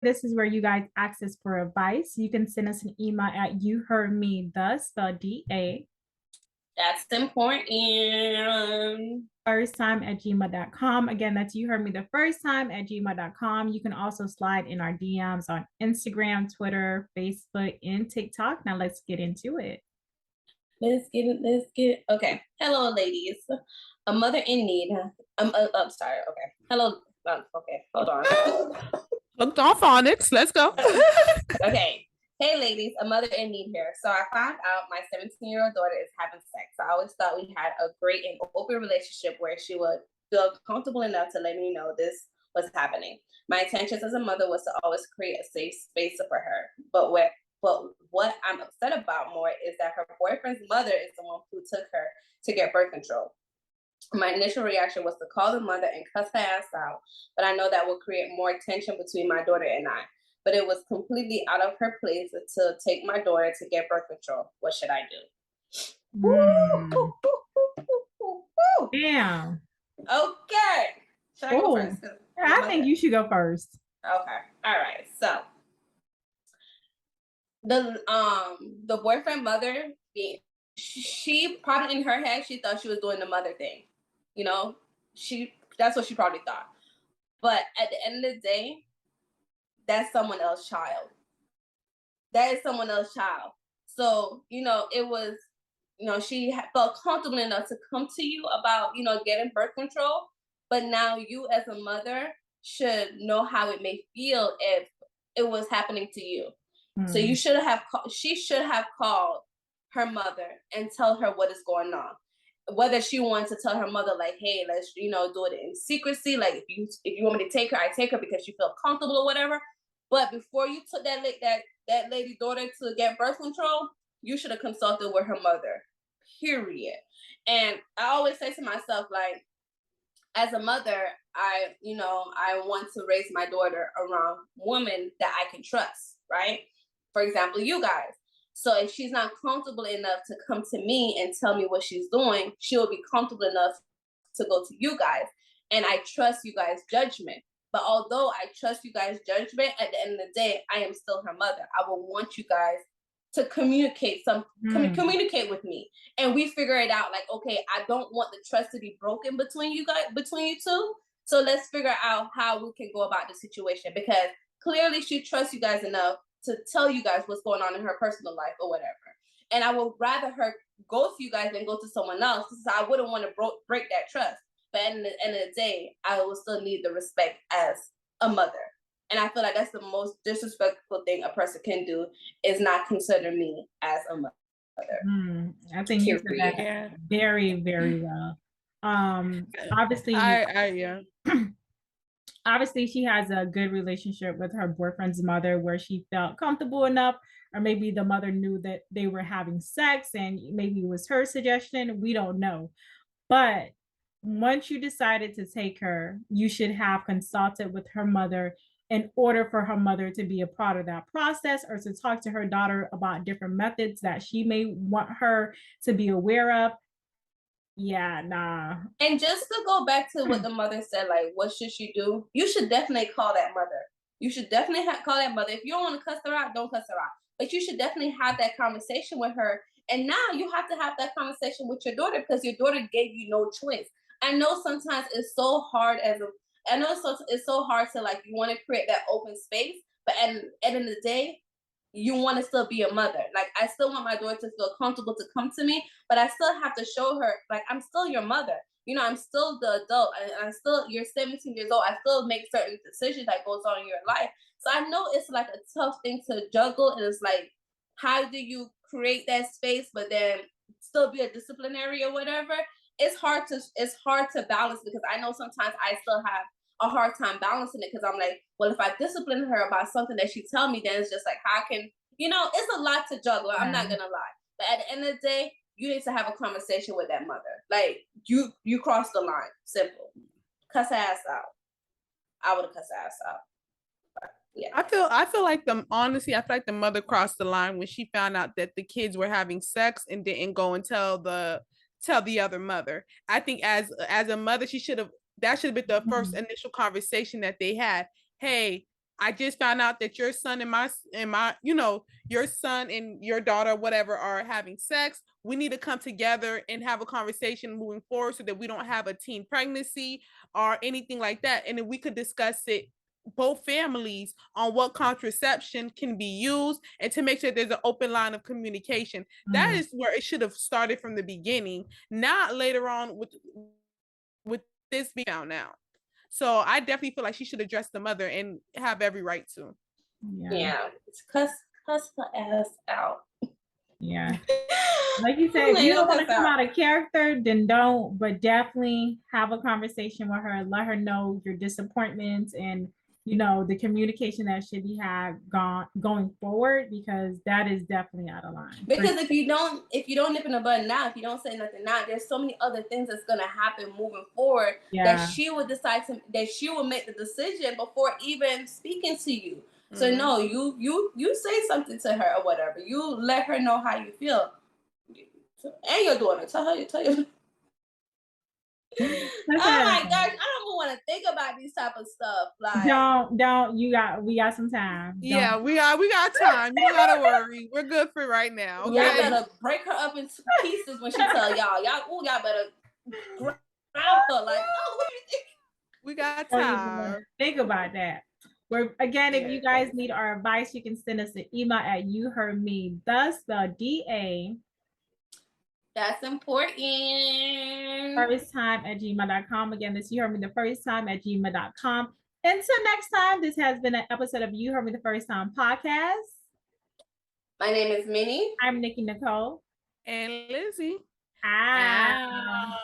This is where you guys ask us for advice. You can send us an email at youheardmethus, spelled DA, That's important. first time at gmail.com. Again, that's you heard me the first time at gmail.com. You can also slide in our DMs on Instagram, Twitter, Facebook, and TikTok. Now let's get into it. Let's get it. Okay. Hello, ladies. A mother in need. I'm sorry. Okay. Hello. Okay. Hold on. Hooked on phonics. Let's go. Okay. Hey, ladies. A mother in need here. So I found out my 17-year-old daughter is having sex. I always thought we had a great and open relationship where she would feel comfortable enough to let me know this was happening. My intentions as a mother was to always create a safe space for her. But what I'm upset about more is that her boyfriend's mother is the one who took her to get birth control. My initial reaction was to call the mother and cuss her ass out, but I know that will create more tension between my daughter and I. But it was completely out of her place to take my daughter to get birth control. What should I do? Damn. Okay. Should I go first? I think you should go first. Okay. All right. So the boyfriend mother, she probably in her head, she thought she was doing the mother thing. You know, that's what she probably thought. But at the end of the day, that's someone else's child. That is someone else's child. So, it was, she felt comfortable enough to come to you about, getting birth control. But now you as a mother should know how it may feel if it was happening to you. So she should have called her mother and tell her what is going on. Whether she wants to tell her mother, like, hey, let's, do it in secrecy. Like, if you want me to take her, I take her because you feel comfortable or whatever. But before you took that lady daughter to get birth control, you should have consulted with her mother, period. And I always say to myself, like, as a mother, I want to raise my daughter around women that I can trust, right? For example, you guys. So if she's not comfortable enough to come to me and tell me what she's doing, she'll be comfortable enough to go to you guys. And I trust you guys' judgment. But although I trust you guys' judgment, at the end of the day, I am still her mother. I will want you guys to communicate communicate with me. And we figure it out, like, okay, I don't want the trust to be broken between you two. So let's figure out how we can go about the situation, because clearly she trusts you guys enough to tell you guys what's going on in her personal life or whatever. And I would rather her go to you guys than go to someone else, because I wouldn't want to break that trust. But at the end of the day, I will still need the respect as a mother. And I feel like that's the most disrespectful thing a person can do, is not consider me as a mother. I think you said that very, very well. Obviously, obviously she has a good relationship with her boyfriend's mother, where she felt comfortable enough, or maybe the mother knew that they were having sex and maybe it was her suggestion. We don't know. But once you decided to take her, you should have consulted with her mother in order for her mother to be a part of that process, or to talk to her daughter about different methods that she may want her to be aware of. Yeah, nah. And just to go back to what the mother said, like, what should she do? You should definitely call that mother. You should definitely call that mother. If you don't want to cuss her out, don't cuss her out. But you should definitely have that conversation with her. And now you have to have that conversation with your daughter, because your daughter gave you no choice. I know sometimes it's so hard it's so hard to, like, you want to create that open space, but at the end of the day, you want to still be a mother. Like, I still want my daughter to feel comfortable to come to me, but I still have to show her, like, I'm still your mother. I'm still the adult, and you're 17 years old. I still make certain decisions that goes on in your life. So I know it's like a tough thing to juggle, and it's like, how do you create that space, but then still be a disciplinary or whatever? It's hard to balance, because I know sometimes I still have a hard time balancing it, because I'm like, well, if I discipline her about something that she tell me, then it's just like, how can, it's a lot to juggle. I'm not gonna lie. But at the end of the day, you need to have a conversation with that mother. Like, you crossed the line. Simple. Cuss her ass out. I would have cussed her ass out. But, yeah. I feel like the mother crossed the line when she found out that the kids were having sex and didn't go and tell the other mother. I think as a mother, that should have been the first initial conversation that they had. Hey, I just found out that your son and my, your son and your daughter, whatever, are having sex. We need to come together and have a conversation moving forward so that we don't have a teen pregnancy or anything like that. And then we could discuss it, both families, on what contraception can be used and to make sure there's an open line of communication. That is where it should have started from the beginning, not later on with this being found out. So I definitely feel like she should address the mother and have every right to. Yeah. Cuss her ass out. Yeah. Like you said, if you don't want to come out of character, then don't, but definitely have a conversation with her. Let her know your disappointments and, the communication that should be had going forward, because that is definitely out of line. Because if you don't nip in the bud now, if you don't say nothing now, there's so many other things that's gonna happen moving forward that she will decide that she will make the decision before even speaking to you. So no, you say something to her or whatever. You let her know how you feel. And your daughter, tell her. Oh my gosh, I don't even want to think about these type of stuff. Like, don't. We got some time. Yeah, we got time. You don't gotta worry. We're good for right now. Okay? Y'all better break her up into pieces when she tell y'all. Y'all better grab her. Like, oh, what do you think? We got time. Think about that. Again, if you guys need our advice, you can send us an email at youheardme.da. That's important. Firsttime@gmail.com. Again, this You Heard Me the First Time @gmail.com. Until next time, this has been an episode of You Heard Me the First Time podcast. My name is Minnie. I'm Nikki Nicole. And Lizzie. Ah.